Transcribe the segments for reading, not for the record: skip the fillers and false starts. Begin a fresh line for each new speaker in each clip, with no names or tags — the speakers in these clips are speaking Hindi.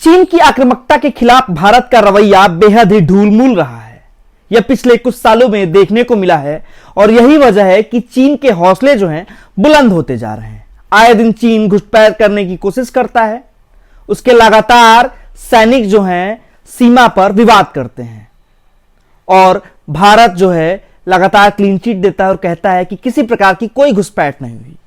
चीन की आक्रामकता के खिलाफ भारत का रवैया बेहद ही ढूलमूल रहा है। यह पिछले कुछ सालों में देखने को मिला है और यही वजह है कि चीन के हौसले जो हैं बुलंद होते जा रहे हैं। आए दिन चीन घुसपैठ करने की कोशिश करता है। उसके लगातार सैनिक जो हैं सीमा पर विवाद करते हैं और भारत जो है लगातार क्लीन चिट देता है और कहता है कि किसी प्रकार की कोई घुसपैठ नहीं हुई।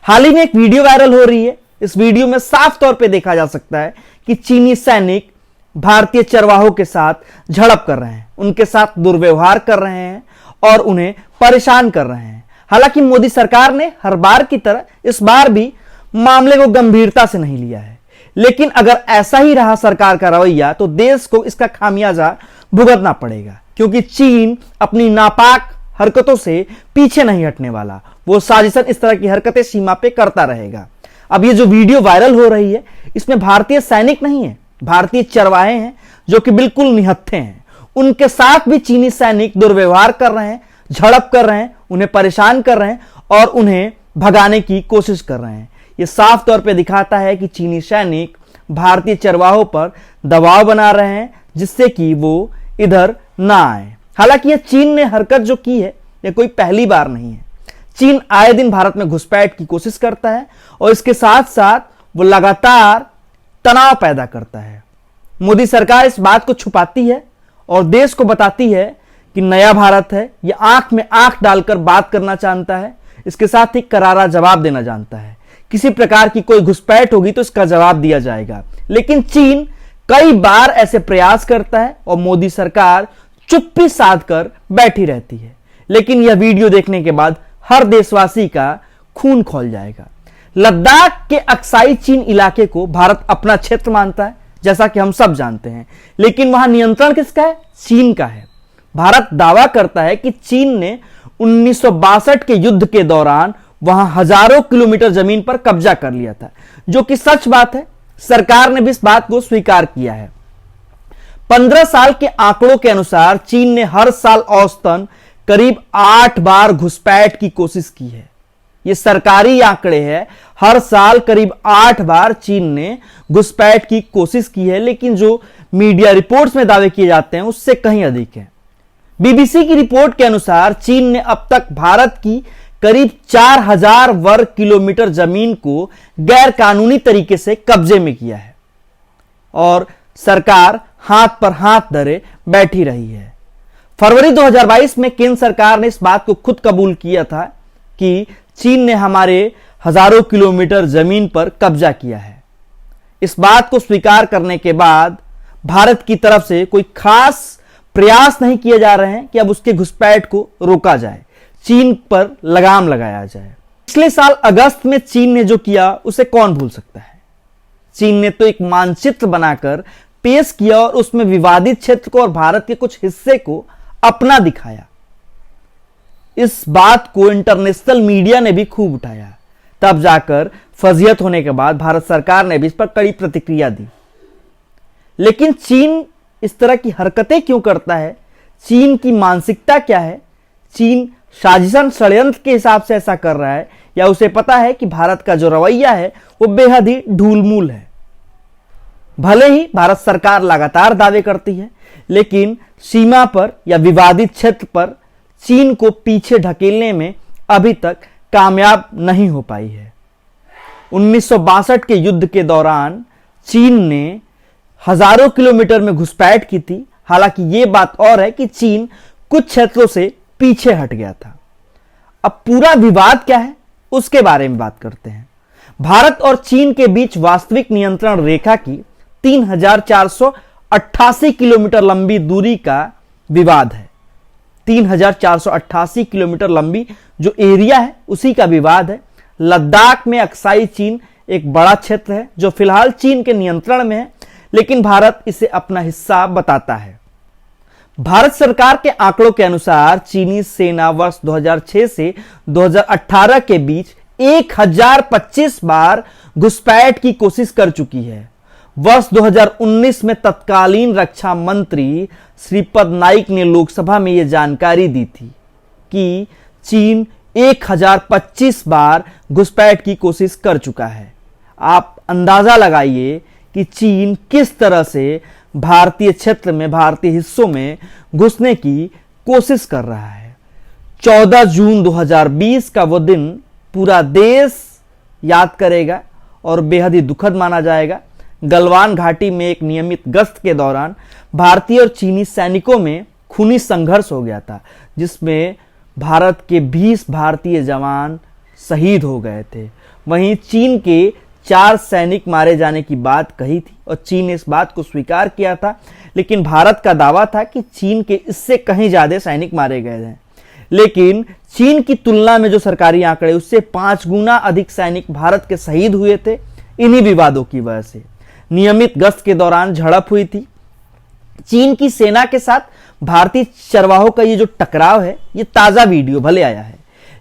हाल ही में एक वीडियो वायरल हो रही है। इस वीडियो में साफ तौर पे देखा जा सकता है कि चीनी सैनिक भारतीय चरवाहों के साथ झड़प कर रहे हैं, उनके साथ दुर्व्यवहार कर रहे हैं और उन्हें परेशान कर रहे हैं। हालांकि मोदी सरकार ने हर बार की तरह इस बार भी मामले को गंभीरता से नहीं लिया है, लेकिन अगर ऐसा ही रहा सरकार का रवैया तो देश को इसका खामियाजा भुगतना पड़ेगा, क्योंकि चीन अपनी नापाक हरकतों से पीछे नहीं हटने वाला। वो साजिशन इस तरह की हरकतें सीमा पे करता रहेगा। अब ये जो वीडियो वायरल हो रही है इसमें भारतीय सैनिक नहीं है, भारतीय चरवाहे हैं जो कि बिल्कुल निहत्थे हैं। उनके साथ भी चीनी सैनिक दुर्व्यवहार कर रहे हैं, झड़प कर रहे हैं, उन्हें परेशान कर रहे हैं और उन्हें भगाने की कोशिश कर रहे हैं। यह साफ तौर पे दिखाता है कि चीनी सैनिक भारतीय चरवाहों पर दबाव बना रहे हैं जिससे कि वो इधर ना आए। हालांकि यह चीन ने हरकत जो की है यह कोई पहली बार नहीं है। चीन आए दिन भारत में घुसपैठ की कोशिश करता है और इसके साथ साथ वो लगातार तनाव पैदा करता है। मोदी सरकार इस बात को छुपाती है और देश को बताती है कि नया भारत है, यह आंख में आंख डालकर बात करना जानता है, इसके साथ ही करारा जवाब देना जानता है। किसी प्रकार की कोई घुसपैठ होगी तो इसका जवाब दिया जाएगा। लेकिन चीन कई बार ऐसे प्रयास करता है और मोदी सरकार चुप्पी साध कर बैठी रहती है। लेकिन यह वीडियो देखने के बाद हर देशवासी का खून खौल जाएगा। लद्दाख के अक्साई चीन इलाके को भारत अपना क्षेत्र मानता है, जैसा कि हम सब जानते हैं, लेकिन वहां नियंत्रण किसका है? चीन का है। भारत दावा करता है कि चीन ने 1962 के युद्ध के दौरान वहां हजारों किलोमीटर जमीन पर कब्जा कर लिया था, जो कि सच बात है। सरकार ने भी इस बात को स्वीकार किया है। 15 साल के आंकड़ों के अनुसार चीन ने हर साल औसतन करीब 8 बार घुसपैठ की कोशिश की है। ये सरकारी आंकड़े हैं। हर साल करीब 8 बार चीन ने घुसपैठ की कोशिश की है, लेकिन जो मीडिया रिपोर्ट्स में दावे किए जाते हैं उससे कहीं अधिक है। बीबीसी की रिपोर्ट के अनुसार चीन ने अब तक भारत की करीब 4000 वर्ग किलोमीटर जमीन को गैर कानूनी तरीके से कब्जे में किया है और सरकार हाथ पर हाथ धरे बैठी रही है। फरवरी 2022 में केंद्र सरकार ने इस बात को खुद कबूल किया था कि चीन ने हमारे हजारों किलोमीटर जमीन पर कब्जा किया है। इस बात को स्वीकार करने के बाद भारत की तरफ से कोई खास प्रयास नहीं किए जा रहे हैं कि अब उसके घुसपैठ को रोका जाए, चीन पर लगाम लगाया जाए। पिछले साल अगस्त में चीन ने जो किया उसे कौन भूल सकता है। चीन ने तो एक मानचित्र बनाकर पेश किया और उसमें विवादित क्षेत्र को और भारत के कुछ हिस्से को अपना दिखाया। इस बात को इंटरनेशनल मीडिया ने भी खूब उठाया। तब जाकर फजीहत होने के बाद भारत सरकार ने भी इस पर कड़ी प्रतिक्रिया दी। लेकिन चीन इस तरह की हरकतें क्यों करता है? चीन की मानसिकता क्या है? चीन साजिशन षड्यंत्र के हिसाब से ऐसा कर रहा है या उसे पता है कि भारत का जो रवैया है वो बेहद ही ढूलमूल है? भले ही भारत सरकार लगातार दावे करती है, लेकिन सीमा पर या विवादित क्षेत्र पर चीन को पीछे ढकेलने में अभी तक कामयाब नहीं हो पाई है। 1962 के युद्ध के दौरान चीन ने हजारों किलोमीटर में घुसपैठ की थी। हालांकि यह बात और है कि चीन कुछ क्षेत्रों से पीछे हट गया था। अब पूरा विवाद क्या है उसके बारे में बात करते हैं। भारत और चीन के बीच वास्तविक नियंत्रण रेखा की 3488 किलोमीटर लंबी दूरी का विवाद है। 3488 किलोमीटर लंबी जो एरिया है उसी का विवाद है। लद्दाख में अक्साई चीन एक बड़ा क्षेत्र है जो फिलहाल चीन के नियंत्रण में है, लेकिन भारत इसे अपना हिस्सा बताता है। भारत सरकार के आंकड़ों के अनुसार चीनी सेना वर्ष 2006 से 2018 के बीच 1025 बार घुसपैठ की कोशिश कर चुकी है। वर्ष 2019 में तत्कालीन रक्षा मंत्री श्रीपद नाइक ने लोकसभा में यह जानकारी दी थी कि चीन 1025 बार घुसपैठ की कोशिश कर चुका है। आप अंदाजा लगाइए कि चीन किस तरह से भारतीय क्षेत्र में, भारतीय हिस्सों में घुसने की कोशिश कर रहा है। 14 जून 2020 का वो दिन पूरा देश याद करेगा और बेहद ही दुखद माना जाएगा। गलवान घाटी में एक नियमित गश्त के दौरान भारतीय और चीनी सैनिकों में खूनी संघर्ष हो गया था, जिसमें भारत के 20 भारतीय जवान शहीद हो गए थे। वहीं चीन के 4 सैनिक मारे जाने की बात कही थी और चीन ने इस बात को स्वीकार किया था, लेकिन भारत का दावा था कि चीन के इससे कहीं ज्यादा सैनिक मारे गए हैं। लेकिन चीन की तुलना में जो सरकारी आंकड़े, उससे 5 गुना अधिक सैनिक भारत के शहीद हुए थे इन्हीं विवादों की वजह से। नियमित गश्त के दौरान झड़प हुई थी। चीन की सेना के साथ भारतीय चरवाहों का ये जो टकराव है, ये ताजा वीडियो भले आया है,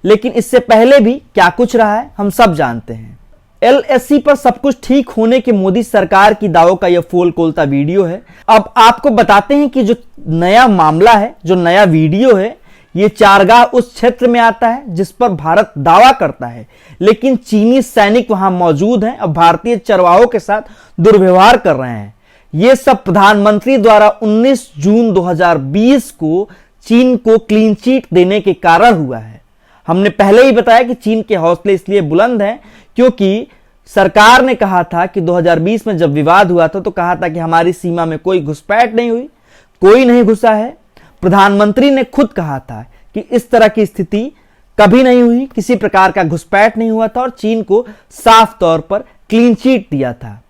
लेकिन इससे पहले भी क्या कुछ रहा है हम सब जानते हैं। एलएसी पर सब कुछ ठीक होने के मोदी सरकार की दावों का यह फोल खोलता वीडियो है। अब आपको बताते हैं कि जो नया मामला है, जो नया वीडियो है, ये चारगाह उस क्षेत्र में आता है जिस पर भारत दावा करता है, लेकिन चीनी सैनिक वहां मौजूद हैं और भारतीय चरवाहों के साथ दुर्व्यवहार कर रहे हैं। ये सब प्रधानमंत्री द्वारा 19 जून 2020 को चीन को क्लीन चिट देने के कारण हुआ है। हमने पहले ही बताया कि चीन के हौसले इसलिए बुलंद हैं क्योंकि सरकार ने कहा था कि 2020 में जब विवाद हुआ था तो कहा था कि हमारी सीमा में कोई घुसपैठ नहीं हुई, कोई नहीं घुसा है। प्रधानमंत्री ने खुद कहा था कि इस तरह की स्थिति कभी नहीं हुई, किसी प्रकार का घुसपैठ नहीं हुआ था और चीन को साफ तौर पर क्लीन चिट दिया था।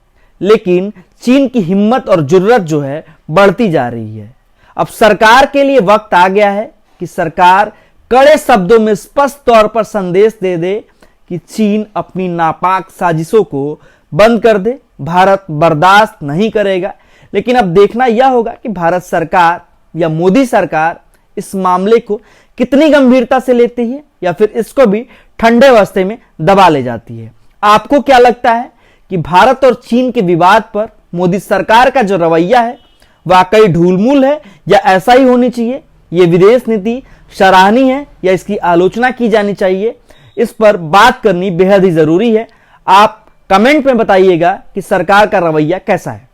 लेकिन चीन की हिम्मत और जुर्रत जो है बढ़ती जा रही है। अब सरकार के लिए वक्त आ गया है कि सरकार कड़े शब्दों में स्पष्ट तौर पर संदेश दे दे कि चीन अपनी नापाक साजिशों को बंद कर दे। भारत बर्दाश्त नहीं करेगा। लेकिन अब देखना यह होगा कि भारत सरकार या मोदी सरकार इस मामले को कितनी गंभीरता से लेती है या फिर इसको भी ठंडे अवस्थे में दबा ले जाती है। आपको क्या लगता है कि भारत और चीन के विवाद पर मोदी सरकार का जो रवैया है वाकई ढूलमूल है या ऐसा ही होनी चाहिए? ये विदेश नीति सराहनीय है या इसकी आलोचना की जानी चाहिए? इस पर बात करनी बेहद ही जरूरी है। आप कमेंट में बताइएगा कि सरकार का रवैया कैसा है।